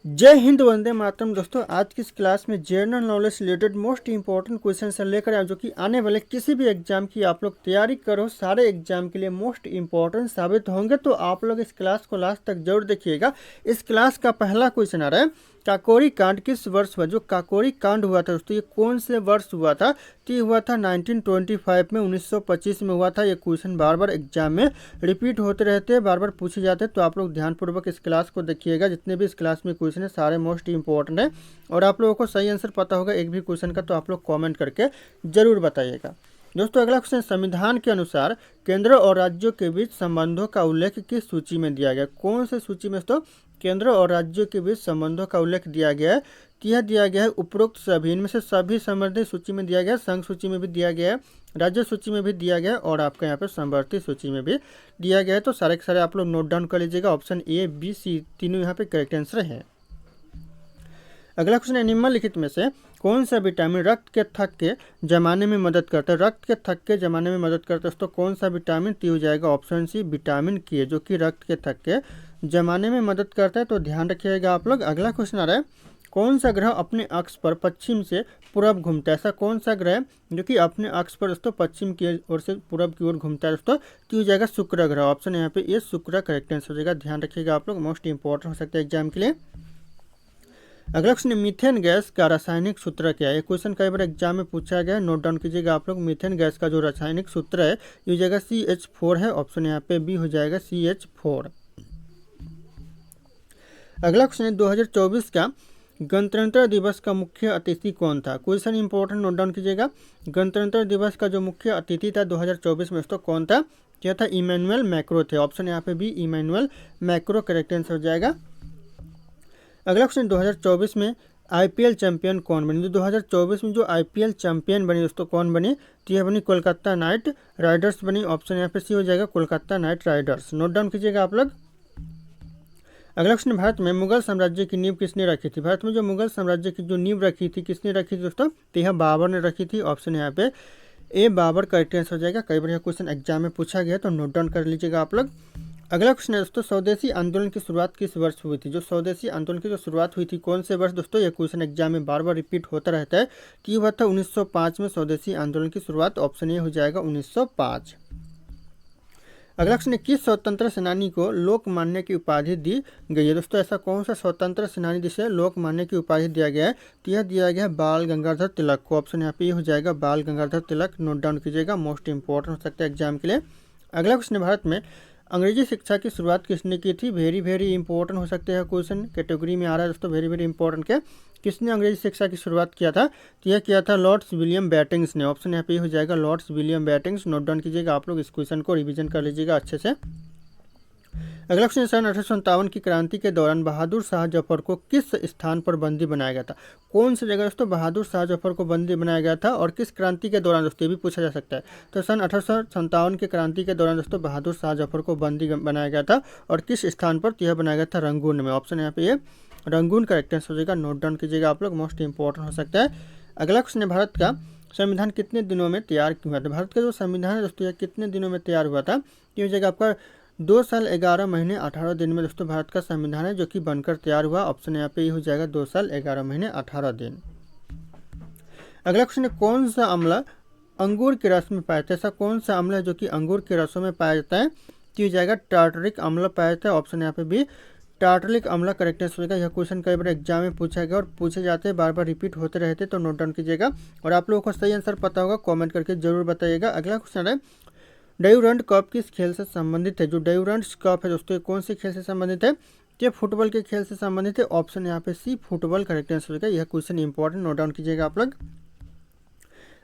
जय हिंद, वंदे मातरम। दोस्तों, आज की इस क्लास में जनरल नॉलेज से रिलेटेड मोस्ट इंपॉर्टेंट क्वेश्चन से लेकर आए, जो कि आने वाले किसी भी एग्जाम की आप लोग तैयारी करो, सारे एग्जाम के लिए मोस्ट इंपॉर्टेंट साबित होंगे। तो आप लोग इस क्लास को लास्ट तक जरूर देखिएगा। इस क्लास का पहला क्वेश्चन आ रहा है, काकोरी कांड किस वर्ष हुआ? जो काकोरी कांड हुआ था दोस्तों, ये कौन से वर्ष हुआ था? तो ये हुआ था 1925 में, 1925 में हुआ था। ये क्वेश्चन बार बार एग्जाम में रिपीट होते रहते हैं, बार बार पूछे जाते हैं। तो आप लोग ध्यानपूर्वक इस क्लास को देखिएगा। जितने भी इस क्लास में क्वेश्चन है सारे मोस्ट इंपॉर्टेंट है, और आप लोगों को सही आंसर पता होगा एक भी क्वेश्चन का, तो आप लोग कॉमेंट करके जरूर बताइएगा। दोस्तों, अगला क्वेश्चन, संविधान के अनुसार केंद्र और राज्यों के बीच संबंधों का उल्लेख किस सूची में दिया गया? कौन से सूची में दोस्तों केंद्र और राज्यों के बीच संबंधों का उल्लेख दिया गया है? तो यह दिया गया है उपरोक्त सभी, इनमें से सभी संबंधित सूची में दिया गया है। संघ सूची में भी दिया गया है, राज्य सूची में भी दिया गया है, और आपका यहाँ पे समवर्ती सूची में भी दिया गया है। तो सारे के सारे आप लोग नोट डाउन कर लीजिएगा। ऑप्शन ए, बी, सी तीनों यहाँ पे करेक्ट आंसर है। अगला क्वेश्चन है, निम्नलिखित में से कौन सा विटामिन रक्त के थक के जमाने में मदद करता है? रक्त के थक के जमाने में मदद करता है दोस्तों कौन सा विटामिन? तो हो जाएगा ऑप्शन सी, विटामिन के, जो कि रक्त के थक के जमाने में मदद करता है। तो ध्यान रखिएगा आप लोग। अगला क्वेश्चन आ रहा है, कौन सा ग्रह अपने अक्ष पर पश्चिम से पूरब घूमता है? ऐसा कौन सा ग्रह जो कि अपने अक्ष पर दोस्तों पश्चिम की ओर से पूरब की ओर घूमता है दोस्तों? तो हो जाएगा शुक्र ग्रह। ऑप्शन यहाँ पे ये शुक्र करेक्ट आंसर हो जाएगा। ध्यान रखिएगा आप लोग, मोस्ट इंपॉर्टेंट हो सकता है एग्जाम के लिए। अगला क्वेश्चन, मीथेन गैस का रासायनिक सूत्र क्या है? ये क्वेश्चन कई बार एग्जाम में पूछा गया है, नोट डाउन कीजिएगा आप लोग। मीथेन गैस का जो रासायनिक सूत्र है ये हो जाएगा CH4 है। ऑप्शन यहाँ पे बी हो जाएगा CH4। अगला क्वेश्चन है, 2024 का गणतंत्र दिवस का मुख्य अतिथि कौन था? क्वेश्चन इंपॉर्टेंट, नोट डाउन कीजिएगा। गणतंत्र दिवस का जो मुख्य अतिथि था 2024 में दोस्तों कौन था? क्या था? इमैनुअल मैक्रो थे। ऑप्शन यहाँ पे भी इमैनुअल मैक्रो करेक्ट आंसर हो जाएगा। अगला क्वेश्चन, 2024 में IPL चैंपियन कौन बनी? 2024 में जो IPL चैंपियन बनी दोस्तों कौन बनी? तो यह बनी कोलकाता नाइट राइडर्स बनी। ऑप्शन यहाँ पे सी हो जाएगा, Kolkata night Riders. Note down कीजिएगा आप लोग। अगला क्वेश्चन, भारत में मुगल साम्राज्य की नींव किसने रखी थी? भारत में जो मुगल साम्राज्य की जो नींव रखी थी किसने रखी थी दोस्तों? तो यह बाबर ने रखी थी। ऑप्शन यहाँ पे ए, बाबर करेक्ट आंसर हो जाएगा। कई बार यह क्वेश्चन एग्जाम में पूछा गया, तो नोट डाउन कर लीजिएगा आप लोग। अगला क्वेश्चन है दोस्तों, स्वदेशी आंदोलन की शुरुआत किस वर्ष हुई थी? जो स्वदेशी आंदोलन की जो शुरुआत हुई थी कौन से वर्ष दोस्तों? यह क्वेश्चन एग्जाम में बार बार रिपीट होता रहता है। तो ये हुआ था 1905 में स्वदेशी आंदोलन की शुरुआत। ऑप्शन ए हो जाएगा 1905। अगला क्वेश्चन है, किस स्वतंत्र सेनानी को लोकमान्य की उपाधि दी गई है? दोस्तों ऐसा कौन सा स्वतंत्र सेनानी जिसे लोकमान्य की उपाधि दिया गया है? तो यह दिया गया है बाल गंगाधर तिलक को। ऑप्शन यहाँ पे हो जाएगा बाल गंगाधर तिलक। नोट डाउन कीजिएगा, मोस्ट इंपॉर्टेंट हो सकता है एग्जाम के लिए। अगला क्वेश्चन, भारत में अंग्रेजी शिक्षा की शुरुआत किसने की थी? वेरी वेरी इंपॉर्टेंट हो सकते हैं क्वेश्चन, कैटेगरी में आ रहा है दोस्तों, वेरी वेरी इंपॉर्टेंट के। किसने अंग्रेजी शिक्षा की शुरुआत किया था? तो यह किया था लॉर्ड्स विलियम बेटिंग्स ने। ऑप्शन यहाँ पे हो जाएगा लॉर्ड्स विलियम बेटिंग्स। नोट डाउन कीजिएगा आप लोग, इस क्वेश्चन को रिवीजन कर लीजिएगा अच्छे से। अगला क्वेश्चन, सन 1857 की क्रांति के दौरान बहादुर शाह जफर को किस स्थान पर बंदी बनाया गया था? कौन सी जगह दोस्तों बहादुर शाह जफर को बंदी बनाया गया था, और किस क्रांति के दौरान दोस्तों? ये भी पूछा जा सकता है। तो सन 1857 की क्रांति के दौरान दोस्तों बहादुर शाह जफर को बंदी बनाया गया था, और किस स्थान पर? यह बनाया गया था रंगून में। ऑप्शन यहाँ पे ये रंगून करेक्ट आंसर हो जाएगा। नोट डाउन कीजिएगा आप लोग, मोस्ट इंपॉर्टेंट हो सकता है। अगला क्वेश्चन है, भारत का संविधान कितने दिनों में तैयार हुआ था? भारत का जो संविधान है दोस्तों यह कितने दिनों में तैयार हुआ था? ये हो जाएगा आपका 2 साल 11 महीने 18 दिन में दोस्तों भारत का संविधान है जो कि बनकर तैयार हुआ। ऑप्शन यहाँ पे ये हो जाएगा 2 साल 11 महीने 18 दिन। अगला क्वेश्चन है, कौन सा अम्ल अंगूर के रस में पाया जाता है? ऐसा कौन सा अम्ल है जो कि अंगूर के रसों में पाया जाता है? तो हो जाएगा टार्टरिक अम्ल पाया जाता है। ऑप्शन यहाँ पे भी टार्टरिक अम्ल करेक्ट आंसर होगा। यह क्वेश्चन कई बार एग्जाम में पूछा गया और पूछे जाते हैं, बार बार रिपीट होते रहते हैं, तो नोट डाउन कीजिएगा। और आप लोगों को सही आंसर पता होगा, कमेंट करके जरूर बताइएगा। अगला क्वेश्चन है, ड्यूरंट कप किस खेल से संबंधित है? जो ड्यूरंट कप है दोस्तों कौन से खेल से संबंधित है? ये फुटबॉल के खेल से संबंधित है। ऑप्शन यहाँ पे सी, फुटबॉल करेक्ट आंसर होगा। यह क्वेश्चन इंपॉर्टेंट, नोट डाउन कीजिएगा आप लोग।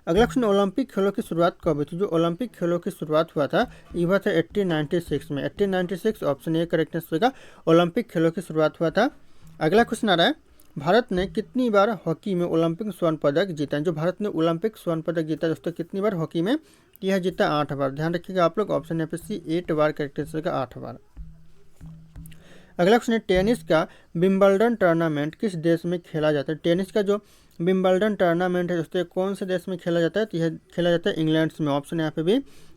अगला क्वेश्चन, ओलंपिक खेलों की शुरुआत कब हुई थी? जो ओलंपिक खेलों की शुरुआत हुआ था ये हुआ था 1896 में। 1896 ऑप्शन ए करेक्ट आंसर होगा। ओलंपिक खेलों की शुरुआत हुआ था। अगला क्वेश्चन आ रहा है, भारत ने कितनी बार हॉकी में ओलंपिक स्वर्ण पदक जीता है? जो भारत ने ओलंपिक स्वर्ण पदक जीता है दोस्तों कितनी बार हॉकी में? यह जीता 8 बार। ध्यान रखिएगा आप लोग, ऑप्शन यहाँ पे सी 8 बार करेक्ट आंसर होगा, 8 बार। अगला क्वेश्चन है, टेनिस का विंबलडन टूर्नामेंट किस देश में खेला जाता है? टेनिस का जो विंबलडन टूर्नामेंट है दोस्तों कौन से देश में खेला जाता है? तो यह खेला जाता है इंग्लैंड में। ऑप्शन यहाँ पे भी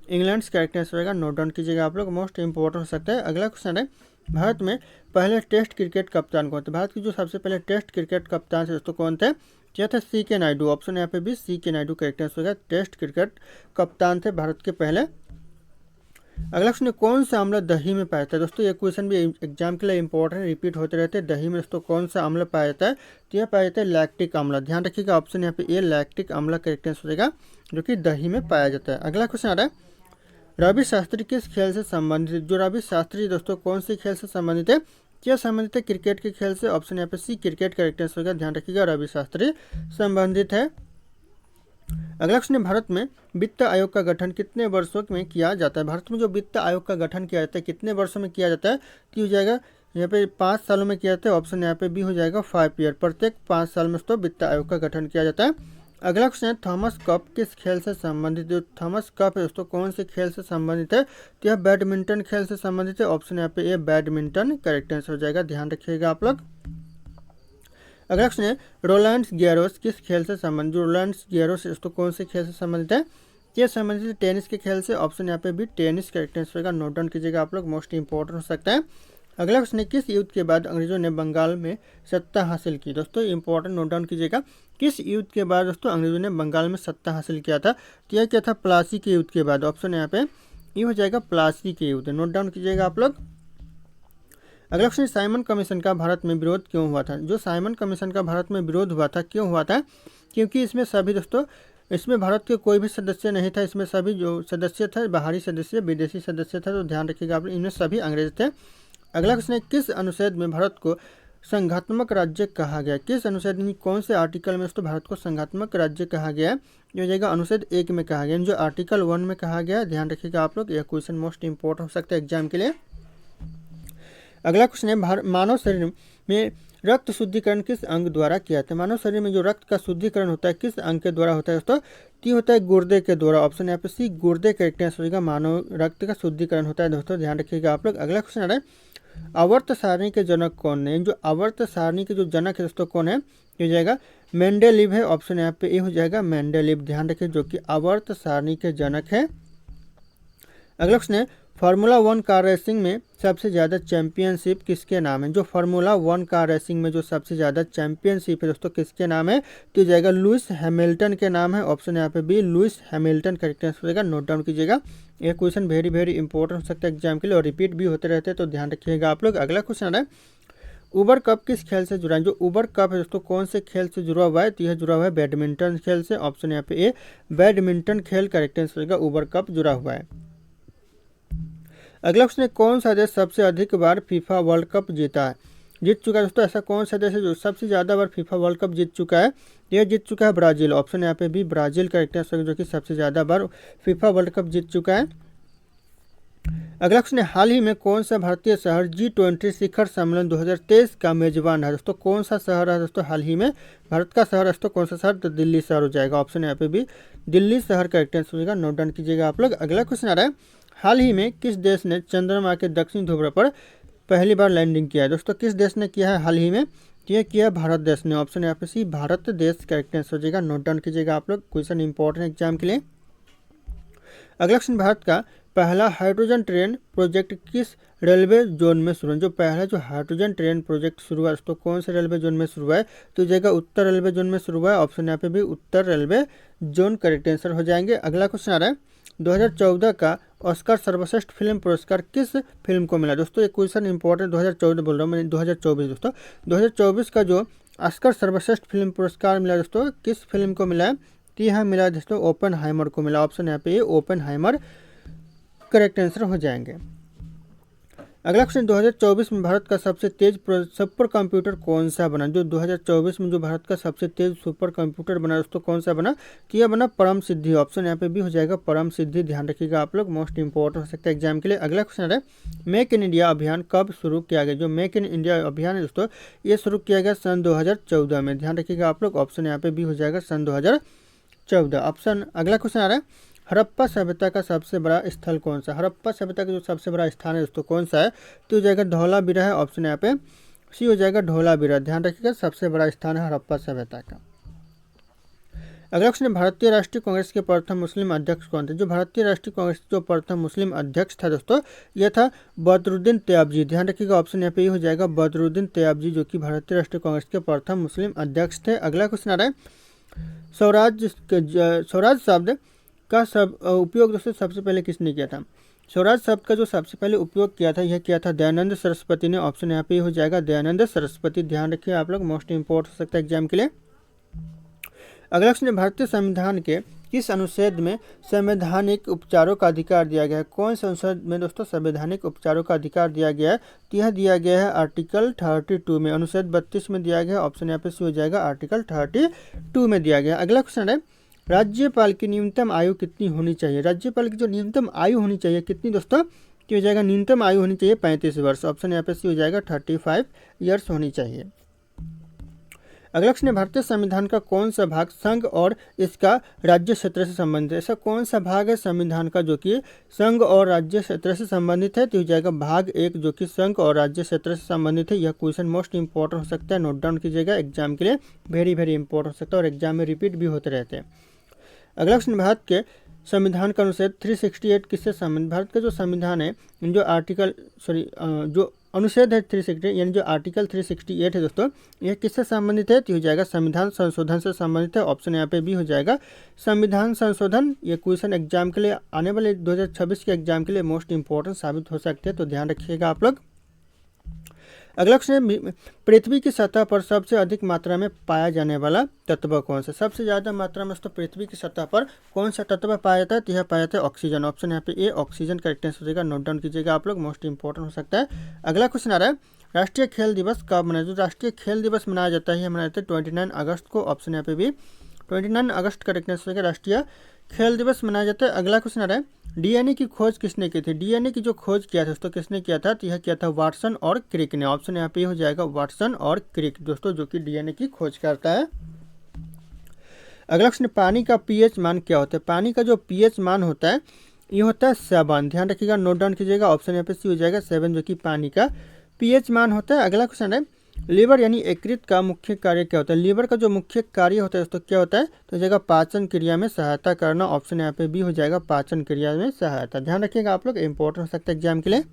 इंग्लैंड करेक्ट आंसर होगा। नोट डाउन कीजिएगा आप लोग, मोस्ट इंपॉर्टेंट हो सकता है। अगला क्वेश्चन है, भारत में पहले टेस्ट क्रिकेट कप्तान कौन थे? भारत के जो सबसे पहले टेस्ट क्रिकेट कप्तान थे दोस्तों कौन थे? यह थे सी के नायडू। ऑप्शन यहाँ पे भी सी के नायडू करेक्ट आंसर होगा। टेस्ट क्रिकेट कप्तान थे भारत के पहले। अगला क्वेश्चन, कौन सा अम्ल दही में पाया जाता है? दोस्तों ये क्वेश्चन भी एग्जाम के लिए इंपॉर्टेंट रिपीट होते रहते हैं। दही में दोस्तों कौन सा अम्ल पाया जाता है? तो यह पाया जाता है लैक्टिक अम्ल। ध्यान रखिएगा ऑप्शन यहाँ पे ये लैक्टिक अम्ल करेक्ट आंसर हो जाएगा, जो कि दही में पाया जाता है। अगला क्वेश्चन आ रहा है, रवि शास्त्री किस खेल से संबंधित? जो रवि शास्त्री दोस्तों कौन से खेल से संबंधित है? क्या संबंधित है क्रिकेट के खेल से? ऑप्शन यहाँ पे सी क्रिकेट करेक्ट आंसर होगा। ध्यान रखिएगा रवि शास्त्री संबंधित है। अगला क्वेश्चन, भारत में वित्त आयोग का गठन कितने वर्षों में किया जाता है? भारत में जो वित्त आयोग का गठन किया जाता है कितने वर्षों में किया जाता है? तो हो जाएगा यहाँ पे 5 सालों में किया जाता है। ऑप्शन यहाँ पे बी हो जाएगा 5 ईयर। प्रत्येक 5 साल में तो वित्त आयोग का गठन किया जाता है। अगला क्वेश्चन है, थॉमस कप किस खेल से संबंधित है? थॉमस कप है दोस्तों कौन से खेल से संबंधित है? तो यह बैडमिंटन खेल से संबंधित है। ऑप्शन यहाँ पे ये बैडमिंटन करेक्ट आंसर हो जाएगा। ध्यान रखिएगा आप लोग। अगला क्वेश्चन है, रोलैंड गैरोस किस खेल से संबंधित? रोलैंड गैरोस दोस्तों कौन से खेल से संबंधित है? ये संबंधित है टेनिस के खेल से। ऑप्शन यहाँ पे भी टेनिस करेक्ट आंसर होगा। नोट डाउन कीजिएगा आप लोग, मोस्ट इंपॉर्टेंट हो सकता है। अगला क्वेश्चन है, किस युद्ध के बाद अंग्रेजों ने बंगाल में सत्ता हासिल की? दोस्तों इंपॉर्टेंट नोट डाउन कीजिएगा। किस युद्ध के बाद दोस्तों अंग्रेजों ने बंगाल में सत्ता हासिल किया था? तो यह क्या था? प्लासी के युद्ध के बाद। ऑप्शन यहाँ पे ये हो जाएगा प्लासी के युद्ध। नोट डाउन कीजिएगा आप लोग। अगला क्वेश्चन, साइमन कमीशन का भारत में विरोध क्यों हुआ था? जो साइमन कमीशन का भारत में विरोध हुआ था, क्यों हुआ था? क्योंकि इसमें सभी दोस्तों इसमें भारत के कोई भी सदस्य नहीं था। इसमें सभी जो सदस्य थे बाहरी सदस्य विदेशी सदस्य थे। तो ध्यान रखिएगा आप, इनमें सभी अंग्रेज थे। अगला क्वेश्चन है, किस अनुच्छेद में भारत को संघात्मक राज्य कहा गया? किस अनुच्छेद में कौन से आर्टिकल में दोस्तों भारत को संघात्मक राज्य कहा गया है? ये हो जाएगा अनुच्छेद 1 में कहा गया, जो आर्टिकल 1 में कहा गया है। ध्यान रखिएगा आप लोग, यह क्वेश्चन मोस्ट इंपॉर्टेंट हो सकता है एग्जाम के लिए। अगला क्वेश्चन है, मानव शरीर में रक्त शुद्धिकरण किस अंग द्वारा किया जाता है? मानव शरीर में जो रक्त का शुद्धिकरण होता है किस अंग के द्वारा होता है दोस्तों? ती होता है गुर्दे के द्वारा। ऑप्शन यहाँ पे सी गुर्दे करेक्ट आंसर होगा। मानव रक्त का शुद्धिकरण होता है दोस्तों, ध्यान रखिएगा आप लोग। अगला क्वेश्चन आ रहा है, आवर्त सारणी के जनक कौन है? जो आवर्त सारणी के जो जनक है दोस्तों कौन है? ये हो जाएगा मेंडेलीव है। ऑप्शन यहाँ पे ए हो जाएगा मेंडेलीव। ध्यान रखिए, जो कि आवर्त सारणी के जनक है। अगला क्वेश्चन है, फार्मूला 1 कार रेसिंग में सबसे ज़्यादा चैंपियनशिप किसके नाम है? जो फार्मूला 1 कार रेसिंग में जो सबसे ज़्यादा चैंपियनशिप है दोस्तों किसके नाम है? तो जाएगा लुइस हैमिल्टन के नाम है। ऑप्शन यहाँ पे भी लुइस हैमिल्टन करेक्ट आंसर हो जाएगा। नोट डाउन कीजिएगा, ये क्वेश्चन वेरी वेरी इंपॉर्टेंट हो सकता है एग्जाम के लिए और रिपीट भी होते रहते हैं, तो ध्यान रखिएगा आप लोग। अगला क्वेश्चन आ रहा है, उबर कप किस खेल से जुड़ा है? जो उबर कप है दोस्तों कौन से खेल से जुड़ा हुआ है? तो यह जुड़ा हुआ है बैडमिंटन खेल से। ऑप्शन यहाँ पे ए बैडमिंटन खेल करेक्ट आंसर होगा। उबर कप जुड़ा हुआ है। अगला क्वेश्चन है, कौन सा देश सबसे अधिक बार फीफा वर्ल्ड कप जीता है? जीत चुका है दोस्तों, ऐसा कौन सा देश है जो सबसे ज़्यादा बार फीफा वर्ल्ड कप जीत चुका है? यह जीत चुका है ब्राज़ील। ऑप्शन यहाँ पे भी ब्राज़ील करेक्ट आंसर, जो कि सबसे ज़्यादा बार फीफा वर्ल्ड कप जीत चुका है। अगला क्वेश्चन है, हाल ही में कौन सा भारतीय शहर G20 शिखर सम्मेलन 2023 का मेजबान है? दोस्तों कौन सा शहर है दोस्तों हाल ही में भारत का शहर है दोस्तों? कौन सा शहर? तो दिल्ली शहर हो जाएगा। ऑप्शन यहाँ पे भी दिल्ली शहर करेक्ट आंसर होगा। नोट डाउन कीजिएगा आप लोग। अगला क्वेश्चन आ रहा है, हाल ही में किस देश ने चंद्रमा के दक्षिण ध्रुव पर पहली बार लैंडिंग किया है? दोस्तों किस देश ने किया है हाल ही में? यह किया भारत देश ने। ऑप्शन यहाँ पे सी भारत देश करेक्ट आंसर हो जाएगा। नोट डाउन कीजिएगा आप लोग, क्वेश्चन इंपॉर्टेंट एग्जाम के लिए। अगला क्वेश्चन, भारत का पहला हाइड्रोजन ट्रेन प्रोजेक्ट किस रेलवे जोन में शुरू है? जो पहला जो हाइड्रोजन ट्रेन प्रोजेक्ट शुरू हुआ है तो कौन से रेलवे जोन में शुरू हुआ है? तो जगह उत्तर रेलवे जोन में शुरू हुआ है। ऑप्शन यहाँ पे भी उत्तर रेलवे जोन करेक्ट आंसर हो जाएंगे। अगला क्वेश्चन आ रहा है, 2014 का ऑस्कर सर्वश्रेष्ठ फिल्म पुरस्कार किस फिल्म को मिला? दोस्तों ये क्वेश्चन इंपॉर्टेंट 2014 बोल रहा हूँ मैं, 2024 दोस्तों 2024 का जो ऑस्कर सर्वश्रेष्ठ फिल्म पुरस्कार मिला दोस्तों किस फिल्म को मिला है? तो यहाँ मिला दोस्तों ओपेनहाइमर को मिला। ऑप्शन यहाँ पे ये ओपेनहाइमर करेक्ट आंसर हो जाएंगे। अगला क्वेश्चन, 2024 में भारत का सबसे तेज सुपर कंप्यूटर कौन सा बना? जो 2024 में जो भारत का सबसे तेज सुपर कंप्यूटर बना दोस्तों कौन सा बना? तो यह बना परम सिद्धि। ऑप्शन यहाँ पे भी हो जाएगा परम सिद्धि। ध्यान रखिएगा आप लोग, मोस्ट इंपॉर्टेंट हो सकता है एग्जाम के लिए। अगला क्वेश्चन है, मेक इन इंडिया अभियान कब शुरू किया गया? जो मेक इन इंडिया अभियान है दोस्तों ये शुरू किया गया सन 2014 में। ध्यान रखिएगा आप लोग, ऑप्शन यहाँ पे भी हो जाएगा सन 2014 ऑप्शन। अगला क्वेश्चन आ रहा है, हड़प्पा सभ्यता का सबसे बड़ा स्थल कौन सा? हड़प्पा सभ्यता का जो सबसे बड़ा स्थान है दोस्तों कौन सा है? तो हो जाएगा धौलावीरा है। ऑप्शन यहाँ पे सी हो जाएगा धौलावीरा। ध्यान रखिएगा, सबसे बड़ा स्थान है हड़प्पा सभ्यता का। अगला क्वेश्चन है, भारतीय राष्ट्रीय कांग्रेस के प्रथम मुस्लिम अध्यक्ष कौन थे? जो भारतीय राष्ट्रीय कांग्रेस जो प्रथम मुस्लिम अध्यक्ष था दोस्तों, यह था बदरुद्दीन तैयबजी। ध्यान रखिएगा, ऑप्शन यहाँ पे ये हो जाएगा बदरुद्दीन तैयबजी, जो कि भारतीय राष्ट्रीय कांग्रेस के प्रथम मुस्लिम अध्यक्ष थे। अगला क्वेश्चन आ रहा है, स्वराज शब्द का उपयोग दोस्तों सबसे पहले किसने किया था? स्वराज शब्द का जो सबसे पहले उपयोग किया था, यह किया था दयानंद सरस्वती ने। ऑप्शन यहाँ पे हो जाएगा दयानंद सरस्वती। ध्यान रखिए आप लोग, मोस्ट इंपोर्टेंट हो सकता है एग्जाम के लिए। अगला क्वेश्चन है, भारतीय संविधान के किस अनुच्छेद में संवैधानिक उपचारों का अधिकार दिया गया है? कौन से अनुच्छेद में दोस्तों संवैधानिक उपचारों का अधिकार दिया गया है? तो यह दिया गया है आर्टिकल 32 में, अनुच्छेद 32 में दिया गया है। ऑप्शन यहाँ पे सी हो जाएगा आर्टिकल 32 में दिया गया। अगला क्वेश्चन है, राज्यपाल की न्यूनतम आयु कितनी होनी चाहिए? राज्यपाल की जो न्यूनतम आयु होनी चाहिए कितनी दोस्तों? तो हो जाएगा न्यूनतम आयु होनी चाहिए 35 वर्ष। ऑप्शन यहाँ पे सी हो जाएगा 35 ईयर्स होनी चाहिए। अगला क्वेश्चन है, भारतीय संविधान का कौन सा भाग संघ और इसका राज्य क्षेत्र से संबंधित है? ऐसा कौन सा भाग है संविधान का जो कि संघ और राज्य क्षेत्र से संबंधित है? तो हो जाएगा भाग 1, जो कि संघ और राज्य क्षेत्र से संबंधित है। यह क्वेश्चन मोस्ट इंपॉर्टेंट हो सकता है, नोट डाउन कीजिएगा, एग्जाम के लिए वेरी वेरी इंपॉर्टेंट हो सकता है और एग्जाम में रिपीट भी होते रहते हैं। अगला क्वेश्चन, भारत के संविधान का अनुच्छेद 368 किससे संबंधित? भारत का जो संविधान है, जो आर्टिकल जो अनुच्छेद है 368 यानी जो आर्टिकल 368 है दोस्तों, यह किससे संबंधित है? तो हो जाएगा संविधान संशोधन से संबंधित है। ऑप्शन यहाँ पे भी हो जाएगा संविधान संशोधन। ये क्वेश्चन एग्जाम के लिए आने वाले 2026 के एग्जाम के लिए मोस्ट इंपॉर्टेंट साबित हो सकते हैं, तो ध्यान रखिएगा आप लोग। अगला क्वेश्चन है, पृथ्वी की सतह पर सबसे अधिक मात्रा में पाया जाने वाला तत्व कौन सा? सबसे ज़्यादा मात्रा में दोस्तों पृथ्वी की सतह पर कौन सा तत्व पाया जाता है? तो यह पाया जाता है ऑक्सीजन। ऑप्शन यहाँ पे ए ऑक्सीजन करेक्ट आंसर हो जाएगा, नोट डाउन कीजिएगा आप लोग, मोस्ट इंपॉर्टेंट हो सकता है। अगला क्वेश्चन आ रहा है, राष्ट्रीय खेल दिवस कब मनाया? जो राष्ट्रीय खेल दिवस मनाया जाता है, यह मनाया जाता है 29 अगस्त को। ऑप्शन यहाँ पे भी 29 अगस्त करेक्ट आंसर हो जाएगा, राष्ट्रीय खेल दिवस मनाया जाता है। अगला क्वेश्चन आ रहा है, डीएनए की खोज किसने की थी? डीएनए की जो खोज किया था दोस्तों किसने किया था? तो यह किया था वाटसन और क्रिक ने। ऑप्शन यहाँ पे हो जाएगा वाटसन और क्रिक दोस्तों, जो कि डीएनए की खोज करता है। अगला क्वेश्चन, पानी का पीएच मान क्या होता है? पानी का जो पीएच मान होता है ये होता है 7। ध्यान रखिएगा, नोट डाउन कीजिएगा, ऑप्शन यहाँ पे सी हो जाएगा 7, जो कि पानी का पीएच मान होता है। अगला क्वेश्चन है, लीवर यानी यकृत का मुख्य कार्य क्या होता है? लीवर का जो मुख्य कार्य होता है दोस्तों क्या होता है? तो जगह पाचन क्रिया में सहायता करना। ऑप्शन यहाँ पे भी हो जाएगा पाचन क्रिया में सहायता। ध्यान रखिएगा आप लोग, इंपॉर्टेंट हो सकता है एग्जाम के लिए।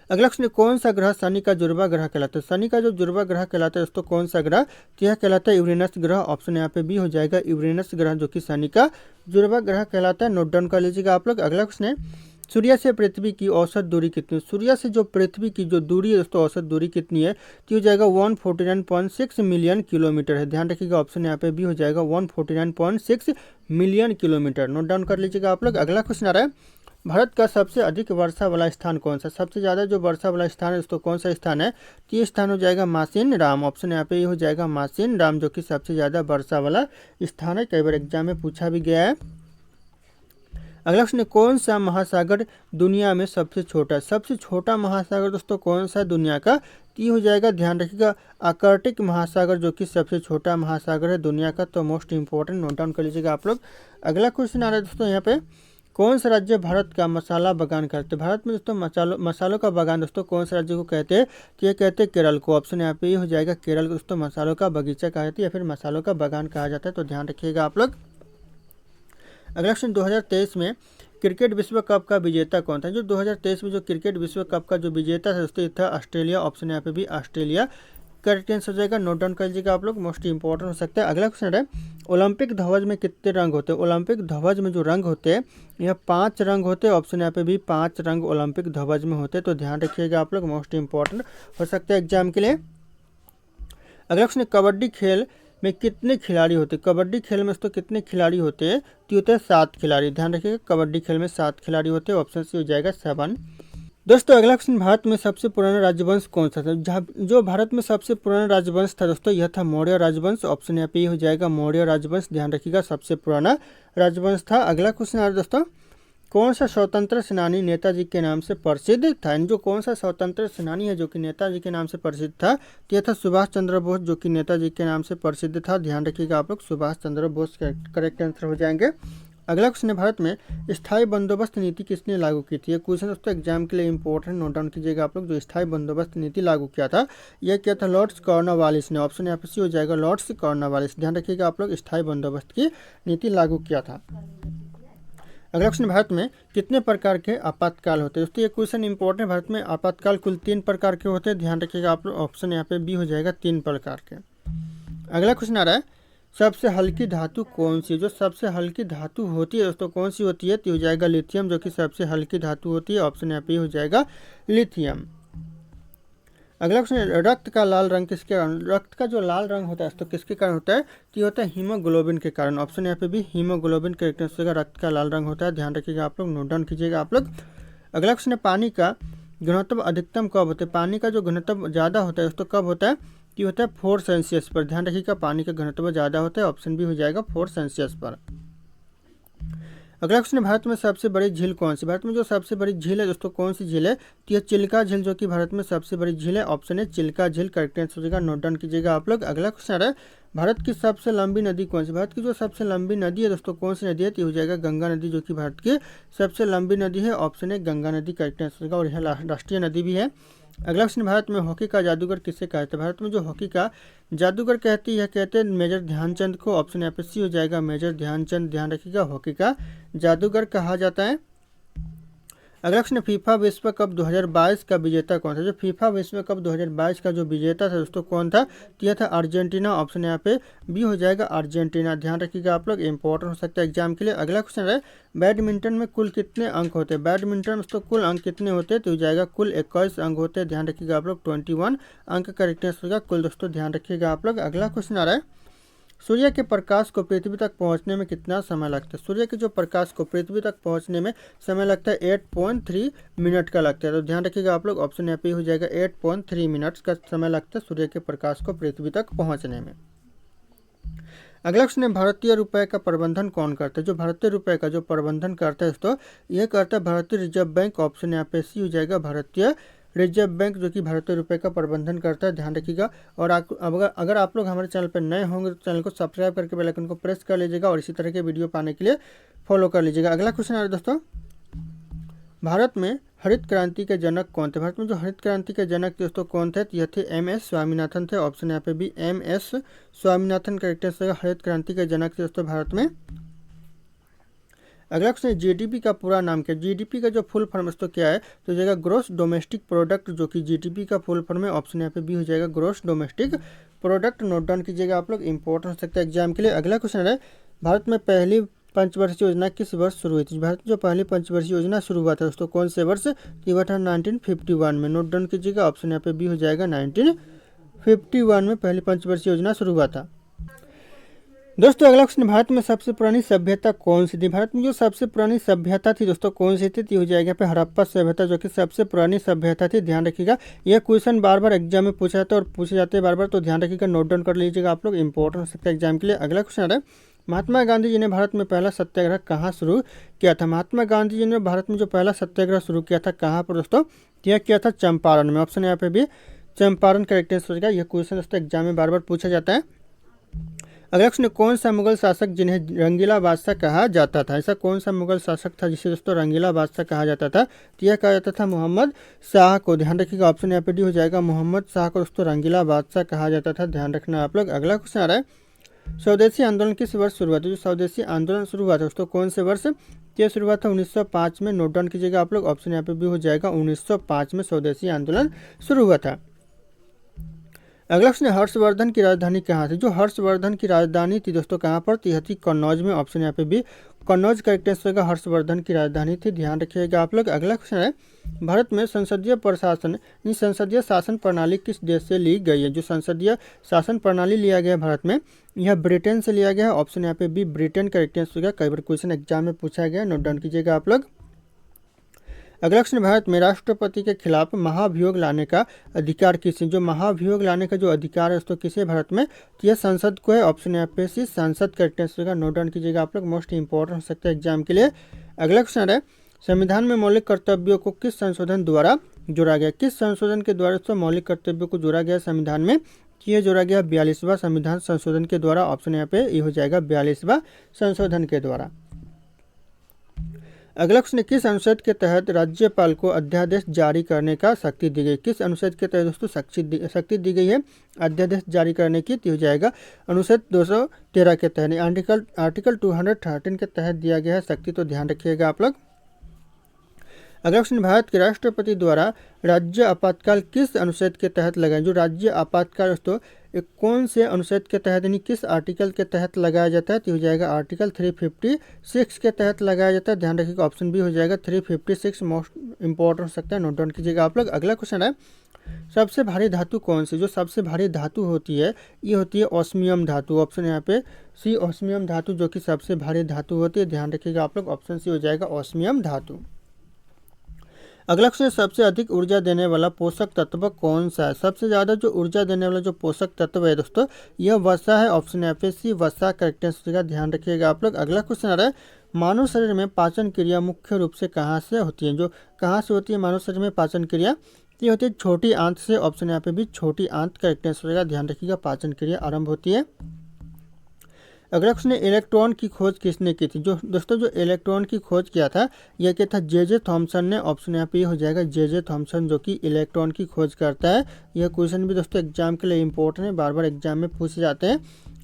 अगला क्वेश्चन, कौन सा ग्रह शनि का जुड़वा ग्रह कहलाता है? शनि का जो जुड़वा ग्रह कहलाता है दोस्तों कौन सा ग्रह? तो यह कहलाता है यूरेनस ग्रह। ऑप्शन यहाँ पे भी हो जाएगा यूरेनस ग्रह, जो कि शनि का जुड़वा ग्रह कहलाता है, नोट डाउन कर लीजिएगा आप लोग। अगला क्वेश्चन है, सूर्य से पृथ्वी की औसत दूरी कितनी है? सूर्य से जो पृथ्वी की जो दूरी है दोस्तों औसत दूरी कितनी है? तो हो जाएगा 149.6 मिलियन किलोमीटर है। ध्यान रखिएगा, ऑप्शन यहाँ पे भी हो जाएगा 149.6 मिलियन किलोमीटर, नोट डाउन कर लीजिएगा आप लोग। अगला क्वेश्चन आ रहा है, भारत का सबसे अधिक वर्षा वाला स्थान कौन सा? सबसे ज़्यादा जो वर्षा वाला स्थान है दोस्तों कौन सा स्थान है? तो ये स्थान हो जाएगा मासिन राम। ऑप्शन यहाँ पे ये हो जाएगा मासिन राम, जो कि सबसे ज़्यादा वर्षा वाला स्थान है, कई बार एग्जाम में पूछा भी गया है। अगला क्वेश्चन, कौन सा महासागर दुनिया में सबसे छोटा है? सबसे छोटा महासागर दोस्तों कौन सा दुनिया का? तो ये हो जाएगा, ध्यान रखिएगा, आर्कटिक महासागर, जो कि सबसे छोटा महासागर है दुनिया का, तो मोस्ट इंपॉर्टेंट, नोट डाउन कर लीजिएगा आप लोग। अगला क्वेश्चन आ रहा है दोस्तों यहाँ पे, कौन सा राज्य भारत का मसाला बागान करते हैं? भारत में दोस्तों मसालों का बागान दोस्तों कौन सा राज्य को कहते हैं? तो ये कहते हैं केरल को। ऑप्शन यहाँ पे ये हो जाएगा केरल को दोस्तों मसालों का बगीचा कहा जाता है या फिर मसालों का बागान कहा जाता है, तो ध्यान रखिएगा आप लोग। अगला क्वेश्चन, 2023 में क्रिकेट विश्व कप का विजेता कौन था? जो 2023 में जो क्रिकेट विश्व कप का जो विजेता था दोस्तों था ऑस्ट्रेलिया। ऑप्शन यहाँ पे भी ऑस्ट्रेलिया करेक्ट आंसर हो जाएगा, नोट डाउन कर लीजिएगा आप लोग, मोस्ट इंपॉर्टेंट हो सकता है। अगला क्वेश्चन है, ओलंपिक ध्वज में कितने रंग होते हैं? ओलंपिक ध्वज में जो रंग होते हैं यह 5 रंग होते हैं। ऑप्शन यहाँ पे भी 5 रंग ओलंपिक ध्वज में होते हैं, तो ध्यान रखिएगा आप लोग, मोस्ट इंपॉर्टेंट हो सकता है एग्जाम के लिए। अगला क्वेश्चन, कबड्डी खेल में कितने खिलाड़ी होते हैं? कबड्डी खेल में तो कितने खिलाड़ी होते हैं? तो होते हैं 7 खिलाड़ी। ध्यान रखिएगा, कबड्डी खेल में 7 खिलाड़ी होते हैं, ऑप्शन सी हो जाएगा 7। दोस्तों अगला क्वेश्चन, भारत में सबसे पुराना राजवंश कौन सा था? जो भारत में सबसे पुराना राजवंश था दोस्तों यह था मौर्य राजवंश। ऑप्शन यहाँ पे हो जाएगा मौर्य राजवंश, ध्यान रखिएगा, सबसे पुराना राजवंश था। अगला क्वेश्चन आ रहा है दोस्तों, कौन सा स्वतंत्र सेनानी नेताजी के नाम से प्रसिद्ध था? जो कौन सा स्वतंत्र सेनानी है जो कि नेताजी के नाम से प्रसिद्ध था? तो यह था सुभाष चंद्र बोस, जो कि नेताजी के नाम से प्रसिद्ध था। ध्यान रखिएगा आप लोग, सुभाष चंद्र बोस करेक्ट आंसर हो जाएंगे। अगला क्वेश्चन है, भारत में स्थायी बंदोबस्त नीति किसने लागू की थी? ये क्वेश्चन दोस्तों एग्जाम के लिए इंपॉर्टेंट, नोट डाउन कीजिएगा आप लोग। जो स्थायी बंदोबस्त नीति लागू किया था, यह क्या था? लॉर्ड्स कॉर्नवालिस ने। ऑप्शन यहाँ पे सी हो जाएगा, लॉर्ड्स कॉर्नवालिस। ध्यान रखिएगा आप लोग, स्थायी बंदोबस्त की नीति लागू किया था। अगला क्वेश्चन, भारत में कितने प्रकार के आपातकाल होते हैं? दोस्तों ये क्वेश्चन इंपॉर्टेंट है। भारत में आपातकाल कुल 3 प्रकार के होते हैं। ध्यान रखिएगा आप लोग, ऑप्शन यहाँ पे बी हो जाएगा, 3 प्रकार के। अगला क्वेश्चन आ रहा है, सबसे हल्की धातु कौन सी? जो सबसे हल्की धातु होती है दोस्तों कौन सी होती है? तो हो जाएगा लिथियम, जो कि सबसे हल्की धातु होती है। ऑप्शन यहाँ पे हो जाएगा लिथियम। अगला क्वेश्चन, रक्त का लाल रंग किसके कारण? रक्त का जो लाल रंग होता है तो किसके कारण होता है? तो ये होता है हीमोग्लोबिन के कारण। ऑप्शन यहाँ पे भी हीमोग्लोबिन कैरेक्टरिस्टिक का रक्त का लाल रंग होता है। ध्यान रखिएगा आप लोग, नोट डाउन कीजिएगा आप लोग। अगला क्वेश्चन है, पानी का घनत्व अधिकतम कब होता है? पानी का जो घनत्व ज़्यादा होता है दोस्तों कब होता है? तो होता है 4 सेल्सियस पर। ध्यान रखिएगा, पानी का घनत्व ज़्यादा होता है। ऑप्शन भी हो जाएगा 4 सेल्सियस पर। अगला क्वेश्चन है, भारत में सबसे बड़ी झील कौन सी? भारत में जो सबसे बड़ी झील है दोस्तों कौन सी झील है? तो यह चिल्का झील, जो कि भारत में सबसे बड़ी झील है। ऑप्शन है चिल्का झील, करेक्ट आंसर हो जाएगा। नोट डाउन कीजिएगा आप लोग। अगला क्वेश्चन है, भारत की सबसे लंबी नदी कौन सी? भारत की जो सबसे लंबी नदी है दोस्तों कौन सी नदी है? तो हो जाएगा गंगा नदी, जो कि भारत की सबसे लंबी नदी है। ऑप्शन है गंगा नदी, करेक्ट आंसर होगा। और यह राष्ट्रीय नदी भी है। अगला क्वेश्चन, भारत में हॉकी का जादूगर किसे कहते हैं? भारत में जो हॉकी का जादूगर कहते हैं मेजर ध्यानचंद को। ऑप्शन यहाँ पे सी हो जाएगा, मेजर ध्यानचंद। ध्यान रखिएगा, हॉकी का जादूगर कहा जाता है। अगला क्वेश्चन, फीफा विश्व कप 2022 का विजेता कौन था? जो फीफा विश्व कप 2022 का जो विजेता था दोस्तों कौन था? तो यह था अर्जेंटीना। ऑप्शन यहाँ पे बी हो जाएगा, अर्जेंटीना। ध्यान रखिएगा आप लोग, इंपॉर्टेंट हो सकता है एग्जाम के लिए। अगला क्वेश्चन है, बैडमिंटन में कुल कितने अंक होते हैं? बैडमिंटन में तो कुल अंक कितने होते हैं? तो हो जाएगा कुल 21 अंक होते हैं। ध्यान रखिएगा आप लोग, 21 अंक करेक्ट आंसर होगा कुल दोस्तों। ध्यान रखिएगा आप लोग। अगला क्वेश्चन आ रहा है, सूर्य के प्रकाश को पृथ्वी तक पहुंचने में कितना समय लगता है? सूर्य के जो प्रकाश को पृथ्वी तक पहुंचने में समय लगता है 8.3 मिनट का लगता है। तो ध्यान रखिएगा आप लोग, ऑप्शन यहाँ पे हो जाएगा 8.3 मिनट्स का समय लगता है सूर्य के प्रकाश को पृथ्वी तक पहुंचने में। अगला क्वेश्चन है, भारतीय रुपए का प्रबंधन कौन करता है? जो भारतीय रुपए का जो प्रबंधन करता है दोस्तों, यह करता है भारतीय रिजर्व बैंक। ऑप्शन यहाँ पे सी हो जाएगा, भारतीय रिजर्व बैंक, जो कि भारतीय रुपए का प्रबंधन करता है। ध्यान रखिएगा। और अगर आप लोग हमारे चैनल पर नए होंगे तो चैनल को सब्सक्राइब करके बेल आइकन को प्रेस कर लीजिएगा और इसी तरह के वीडियो पाने के लिए फॉलो कर लीजिएगा। अगला क्वेश्चन आ रहा है दोस्तों, भारत में हरित क्रांति के जनक कौन थे? भारत में जो हरित क्रांति के जनक दोस्तों कौन थे? यह थे MS स्वामीनाथन थे। ऑप्शन यहाँ पे भी MS स्वामीनाथन करेक्ट आंसर, हरित क्रांति के जनक थे दोस्तों भारत में। अगला क्वेश्चन, GDP का पूरा नाम क्या है? GDP का जो फुल फॉर्म है तो क्या है? तो जाएगा ग्रोस डोमेस्टिक प्रोडक्ट, जो कि GDP का फुल फॉर्म है। ऑप्शन यहाँ पे बी हो जाएगा, gross domestic product. Note down कीजिएगा आप लोग, इंपॉर्टेंट हो सकता है एग्जाम के लिए। अगला क्वेश्चन है, भारत में पहली पंचवर्षीय योजना किस वर्ष शुरू हुई थी? भारत में जो पहली पंचवर्षीय योजना शुरू हुआ था दोस्तों कौन से वर्ष? ये था 1951 में। नोट डाउन कीजिएगा, ऑप्शन यहाँ पे बी हो जाएगा, 1951 में पहली पंचवर्षीय योजना शुरू हुआ था। दोस्तों अगला क्वेश्चन, भारत में सबसे पुरानी सभ्यता कौन सी थी? भारत में जो सबसे पुरानी सभ्यता थी दोस्तों कौन सी थी? हो जाएगा पे हड़प्पा सभ्यता, जो कि सबसे पुरानी सभ्यता थी। ध्यान रखिएगा, यह क्वेश्चन बार बार एग्जाम में पूछा जाता है और पूछे जाते हैं बार बार, तो ध्यान रखिएगा, नोट डाउन कर लीजिएगा आप लोग, इंपॉर्टेंट हो सकता है एग्जाम के लिए। अगला क्वेश्चन आ रहा है, महात्मा गांधी जी ने भारत में पहला सत्याग्रह कहाँ शुरू किया था? महात्मा गांधी जी ने भारत में जो पहला सत्याग्रह शुरू किया था कहाँ पर दोस्तों? यह किया था चंपारण में। ऑप्शन यहाँ पे भी चंपारण करेक्ट आंसर होगा। यह क्वेश्चन दोस्तों एग्जाम में बार बार पूछा जाता है। अगला क्वेश्चन, कौन सा मुगल शासक जिन्हें रंगीला बादशाह कहा जाता था? ऐसा कौन सा मुगल शासक था जिसे दोस्तों रंगीला बादशाह कहा जाता था? तो यह कहा जाता था मोहम्मद शाह को। ध्यान रखिएगा, ऑप्शन यहाँ पे डी हो जाएगा, मोहम्मद शाह को दोस्तों रंगीला बादशाह कहा जाता था। ध्यान रखना आप लोग। अगला क्वेश्चन आ रहा है, स्वदेशी आंदोलन किस वर्ष शुरू हुआ था? जो स्वदेशी आंदोलन शुरू हुआ था दोस्तों कौन से वर्ष? यह शुरू हुआ था 1905 में। नोट डाउन कीजिएगा आप लोग, ऑप्शन यहाँ पे भी हो जाएगा, 1905 में स्वदेशी आंदोलन शुरू हुआ था। अगला क्वेश्चन, हर्षवर्धन की राजधानी कहाँ थी? जो हर्षवर्धन की राजधानी थी दोस्तों कहाँ पर? यह थी कन्नौज में। ऑप्शन यहाँ पे भी कन्नौज करेक्ट आंसर होगा, हर्षवर्धन की राजधानी थी। ध्यान रखिएगा आप लोग। अगला क्वेश्चन है, भारत में संसदीय प्रशासन संसदीय शासन प्रणाली किस देश से ली गई है? जो संसदीय शासन प्रणाली लिया गया भारत में, यह ब्रिटेन से लिया गया है। ऑप्शन यहाँ पे भी ब्रिटेन करेक्ट आंसर होगा। कई बार क्वेश्चन एग्जाम में पूछा गया, नोट डाउन कीजिएगा आप लोग। अगला क्वेश्चन, भारत में राष्ट्रपति के खिलाफ महाभियोग लाने का अधिकार किसे? जो महाभियोग लाने का जो अधिकार है उसको किसे भारत में? तो यह संसद को है। ऑप्शन यहाँ पे सी संसद करेक्ट आंसर होगा। नोट डाउन कीजिएगा आप लोग, मोस्ट इंपॉर्टेंट हो सकता है एग्जाम के लिए। अगला क्वेश्चन है, संविधान में मौलिक कर्तव्यों को किस संशोधन द्वारा जोड़ा गया? किस संशोधन के द्वारा दोस्तों मौलिक कर्तव्यों को जोड़ा गया संविधान में? यह जोड़ा गया 42वां संविधान संशोधन के द्वारा। ऑप्शन यहाँ पे ये हो जाएगा 42वां संशोधन के द्वारा। अगला क्वेश्चन, किस अनुच्छेद के तहत राज्यपाल को अध्यादेश जारी करने का शक्ति दी गई? किस अनुच्छेद के तहत दोस्तों शक्ति दी गई है अध्यादेश जारी करने की? तो हो जाएगा अनुच्छेद 213 के तहत, आर्टिकल 213 के तहत दिया गया है शक्ति, तो ध्यान रखिएगा आप लोग। अगला क्वेश्चन, भारत के राष्ट्रपति द्वारा राज्य आपातकाल किस अनुच्छेद के तहत लगाया? जो राज्य आपातकाल दोस्तों कौन से अनुच्छेद के तहत यानी किस आर्टिकल के तहत लगाया जाता है? तो हो जाएगा आर्टिकल 356 के तहत लगाया जाता है। ध्यान रखिएगा, ऑप्शन बी हो जाएगा 356 मोस्ट इंपॉर्टेंट हो सकता है, नोट डाउन कीजिएगा आप लोग। अगला क्वेश्चन है, सबसे भारी धातु कौन सी? जो सबसे भारी धातु होती है ये होती है ऑस्मियम धातु। ऑप्शन यहाँ पे सी ऑस्मियम धातु जो कि सबसे भारी धातु होती है। ध्यान रखिएगा आप लोग, ऑप्शन सी हो जाएगा ऑस्मियम धातु। अगला क्वेश्चन, सबसे अधिक ऊर्जा देने वाला पोषक तत्व कौन सा है? सबसे ज़्यादा जो ऊर्जा देने वाला जो पोषक तत्व है दोस्तों यह वसा है। ऑप्शन यहाँ पे सी वसा करेक्ट आंसर का, ध्यान रखिएगा आप लोग। अगला क्वेश्चन आ रहा है, मानव शरीर में पाचन क्रिया मुख्य रूप से कहाँ से होती है? जो कहाँ से होती है मानव शरीर में पाचन क्रिया? ये होती है छोटी आंत से। ऑप्शन यहाँ पे भी छोटी आंत करेक्ट आंसर का, ध्यान रखिएगा, पाचन क्रिया आरंभ होती है। अगला क्वेश्चन, इलेक्ट्रॉन की खोज किसने की थी? जो दोस्तों जो इलेक्ट्रॉन की खोज किया था यह क्या था? जे थॉमसन ने। ऑप्शन यहाँ पे हो जाएगा जे थॉमसन जो कि इलेक्ट्रॉन की खोज करता है। यह क्वेश्चन भी दोस्तों एग्जाम के लिए इंपॉर्टेंट है, बार बार एग्जाम में पूछे जाते हैं।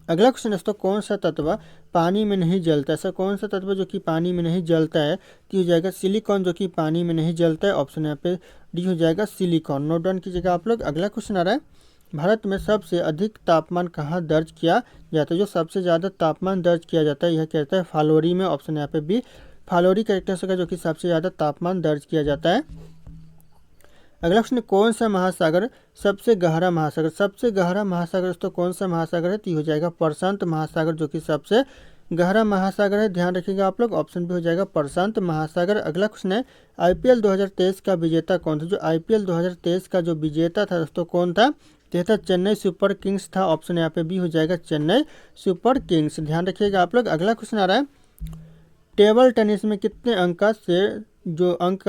अगला क्वेश्चन दोस्तों, कौन सा तत्व पानी में नहीं जलता? ऐसा कौन सा तत्व जो कि पानी में नहीं जलता है? तो हो जाएगा सिलिकॉन जो कि पानी में नहीं जलता है। ऑप्शन यहाँ पे डी हो जाएगा सिलिकॉन, नोट डाउन कीजिएगा आप लोग। अगला क्वेश्चन आ रहा है, भारत में सबसे अधिक तापमान कहाँ दर्ज किया जाता है? जो सबसे ज़्यादा तापमान दर्ज किया जाता है यह कहता है फालोरी में। ऑप्शन यहाँ पे भी फालोरी करेक्ट आंसर का, जो कि सबसे ज़्यादा तापमान दर्ज किया जाता है। अगला क्वेश्चन, कौन सा महासागर सबसे गहरा महासागर? सबसे गहरा महासागर दोस्तों कौन सा महासागर है? तो हो जाएगा प्रशांत महासागर जो कि सबसे गहरा महासागर है। ध्यान रखिएगा आप लोग, ऑप्शन भी हो जाएगा प्रशांत महासागर। अगला क्वेश्चन है, IPL 2023 का विजेता कौन था? जो IPL 2023 का जो विजेता था दोस्तों कौन था? तो था चेन्नई सुपर किंग्स था। ऑप्शन यहाँ पे भी हो जाएगा चेन्नई सुपर किंग्स, ध्यान रखिएगा आप लोग। अगला क्वेश्चन आ रहा है, टेबल टेनिस में कितने अंक का से जो अंक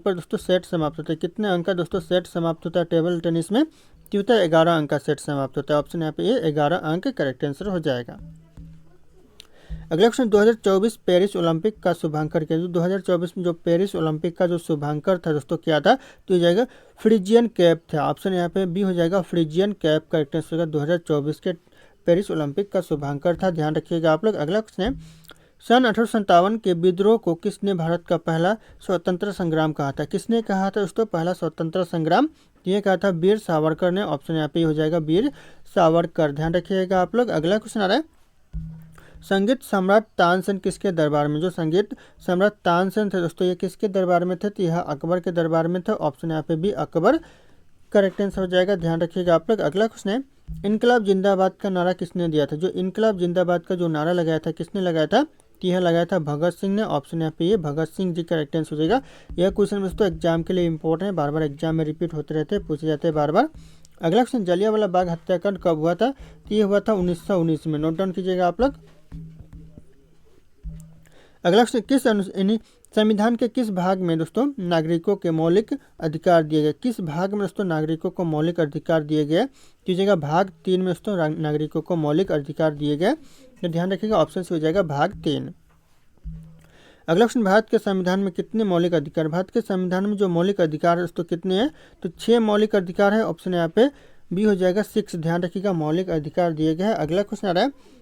पर दोस्तों सेट समाप्त होता है? कितने अंक का दोस्तों सेट समाप्त होता है टेबल टेनिस में? तो होता है 11 अंक का सेट समाप्त होता है। ऑप्शन यहाँ पे ये 11 अंक करेक्ट आंसर हो जाएगा। अगला क्वेश्चन, 2024 पेरिस ओलंपिक का शुभांकर किया? जो 2024 में जो पेरिस ओलंपिक का जो शुभांकर था दोस्तों क्या था? तो हो जाएगा फ्रिजियन कैप था। ऑप्शन यहाँ पे बी हो जाएगा फ्रिजियन कैप करेक्ट आंसर का, 2024 के पेरिस ओलंपिक का शुभांकर था। ध्यान रखिएगा आप लोग। अगला क्वेश्चन है, सन 1857 के विद्रोह को किसने भारत का पहला स्वतंत्र संग्राम कहा था? किसने कहा था दोस्तों पहला स्वतंत्र संग्राम? ये कहा था वीर सावरकर ने। ऑप्शन यहाँ पे हो जाएगा वीर सावरकर, ध्यान रखिएगा आप लोग। अगला क्वेश्चन आ रहा है, संगीत सम्राट तानसेन किसके दरबार में? जो संगीत सम्राट तानसेन थे दोस्तों ये किसके दरबार में थे? तो यह अकबर के दरबार में था। ऑप्शन यहाँ पे भी अकबर करेक्ट आंसर हो जाएगा, ध्यान रखिएगा आप लोग। अगला क्वेश्चन है, इनकलाब जिंदाबाद का नारा किसने दिया था? जो इनकलाब जिंदाबाद का जो नारा लगाया था किसने लगाया था? तो यह लगाया था भगत सिंह ने। ऑप्शन यहाँ पे ये भगत सिंह जी करेक्ट आंसर हो जाएगा। यह क्वेश्चन दोस्तों एग्जाम के लिए इंपॉर्टेंट है, बार बार एग्जाम में रिपीट होते रहते हैं, पूछे जाते हैं बार बार। अगला क्वेश्चन, जलियांवाला बाग हत्याकांड कब हुआ था? तो ये हुआ था 1919 में, नोट डाउन कीजिएगा आप लोग। अगला क्वेश्चन, किस संविधान के किस भाग में दोस्तों नागरिकों के मौलिक अधिकार दिए गए? किस भाग में दोस्तों नागरिकों को मौलिक अधिकार दिए गए? कीजिएगा भाग 3 में दोस्तों नागरिकों को मौलिक अधिकार दिए गए, तो ध्यान रखिएगा ऑप्शन से हो जाएगा भाग 3। अगला क्वेश्चन, भारत के संविधान में कितने मौलिक अधिकार? भारत के संविधान में जो मौलिक अधिकार है दोस्तों कितने हैं? तो 6 मौलिक अधिकार है। ऑप्शन यहाँ पे बी हो जाएगा 6, ध्यान रखिएगा मौलिक अधिकार दिए गए हैं। अगला क्वेश्चन आ रहा है,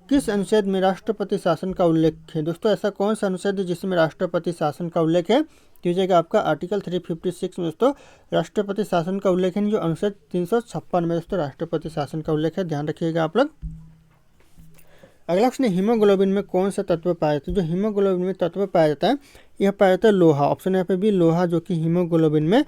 किस अनुच्छेद में राष्ट्रपति शासन का उल्लेख है? दोस्तों ऐसा कौन सा अनुच्छेद है जिसमें राष्ट्रपति शासन का उल्लेख है? तो हो जाएगा आपका आर्टिकल 356 में दोस्तों राष्ट्रपति शासन का उल्लेख है। जो अनुच्छेद 356 में दोस्तों राष्ट्रपति शासन का उल्लेख है, ध्यान रखिएगा आप लोग। अगला क्वेश्चन, हीमोग्लोबिन में कौन सा तत्व पाया जाता है? जो हीमोग्लोबिन में तत्व पाया जाता है यह पाया जाता है लोहा। ऑप्शन यहाँ पे भी लोहा जो कि हीमोग्लोबिन में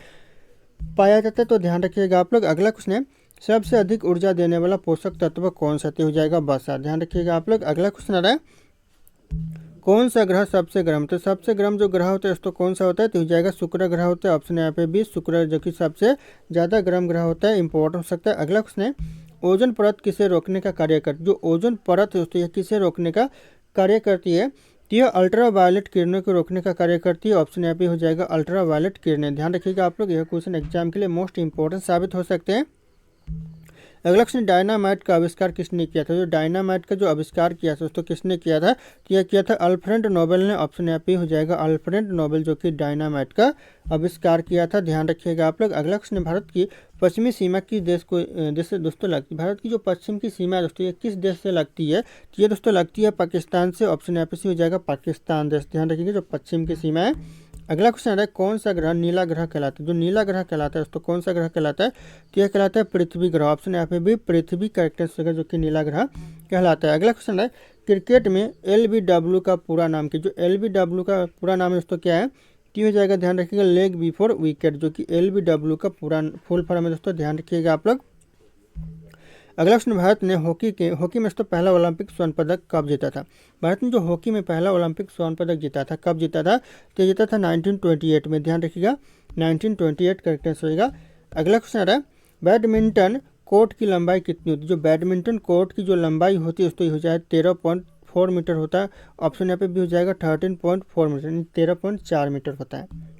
पाया जाता है, तो ध्यान रखिएगा आप लोग। अगला क्वेश्चन है, सबसे अधिक ऊर्जा देने वाला पोषक तत्व कौन सा? हो जाएगा वसा, ध्यान रखिएगा आप लोग। अगला क्वेश्चन आ रहा है, कौन सा ग्रह सबसे गर्म? तो सबसे गर्म जो ग्रह होता है दोस्तों कौन सा होता है? तो हो जाएगा शुक्र ग्रह होता है। ऑप्शन यहाँ पे भी शुक्र जो कि सबसे ज़्यादा गर्म ग्रह होता है, इंपॉर्टेंट हो सकता है। अगला क्वेश्चन है, ओजोन परत किसे रोकने का कार्य करती है? जो ओजोन परत है दोस्तों यह किसे रोकने का कार्य करती है? तो यह अल्ट्रा वायलेट किरणों को रोकने का कार्य करती है। ऑप्शन यहाँ पे हो जाएगा अल्ट्रा वायलेट किरणें, ध्यान रखिएगा आप लोग। यह क्वेश्चन एग्जाम के लिए मोस्ट इंपॉर्टेंट साबित हो सकते हैं। अगला क्वेश्चन, डायनामाइट का आविष्कार किसने किया था? जो डायनामाइट का जो आविष्कार किया था दोस्तों किसने किया था? तो यह किया था अल्फ्रेड नोबेल ने। ऑप्शन यहाँ पे हो जाएगा अल्फ्रेड नोबेल, जो कि डायनामाइट का आविष्कार किया था। ध्यान रखिएगा आप लोग। अगला क्वेश्चन, भारत की पश्चिमी सीमा किस देश से दोस्तों लगती है? भारत की जो पश्चिम की सीमा है दोस्तों ये किस देश से लगती है? तो ये दोस्तों लगती है पाकिस्तान से। ऑप्शन यहाँ पे सी हो जाएगा पाकिस्तान देश। ध्यान रखिएगा जो पश्चिम की सीमा है। अगला क्वेश्चन आ रहा है, कौन सा ग्रह नीला ग्रह कहलाता है? जो नीला ग्रह कहलाता है दोस्तों कौन सा ग्रह कहलाता है? तो यह कहलाता है पृथ्वी ग्रह। ऑप्शन यहाँ पे भी पृथ्वी करेक्ट आंसर, जो कि नीला ग्रह कहलाता है। अगला क्वेश्चन है, क्रिकेट में LBW का पूरा नाम क्या? जो LBW का पूरा नाम है दोस्तों क्या है? तो हो जाएगा, ध्यान रखिएगा, लेग बिफोर विकेट, जो कि LBW का पूरा फुल फॉर्म है दोस्तों। ध्यान रखिएगा आप लोग। अगला क्वेश्चन, भारत ने हॉकी में दोस्तों पहला ओलंपिक स्वर्ण पदक कब जीता था? भारत ने जो हॉकी में पहला ओलंपिक स्वर्ण पदक जीता था, कब जीता था? तो जीता था 1928 में। ध्यान रखिएगा 1928 करेक्ट आंसर होगा। अगला क्वेश्चन आ रहा है, बैडमिंटन कोर्ट की लंबाई कितनी होती है? जो बैडमिंटन कोर्ट की जो लंबाई होती है उसको हो जाए 13.4 मीटर होता है। ऑप्शन यहाँ पे भी हो जाएगा 13.4 मीटर, यानी 13.4 मीटर होता है।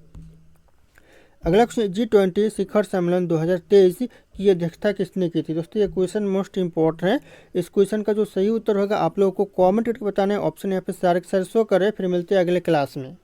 अगला क्वेश्चन, G20 शिखर सम्मेलन 2023 की अध्यक्षता किसने की थी? दोस्तों ये क्वेश्चन मोस्ट इंपॉर्टेंट है। इस क्वेश्चन का जो सही उत्तर होगा आप लोगों को कमेंट करके बताना है। ऑप्शन यहाँ पे सारे शो करें। फिर मिलते हैं अगले क्लास में।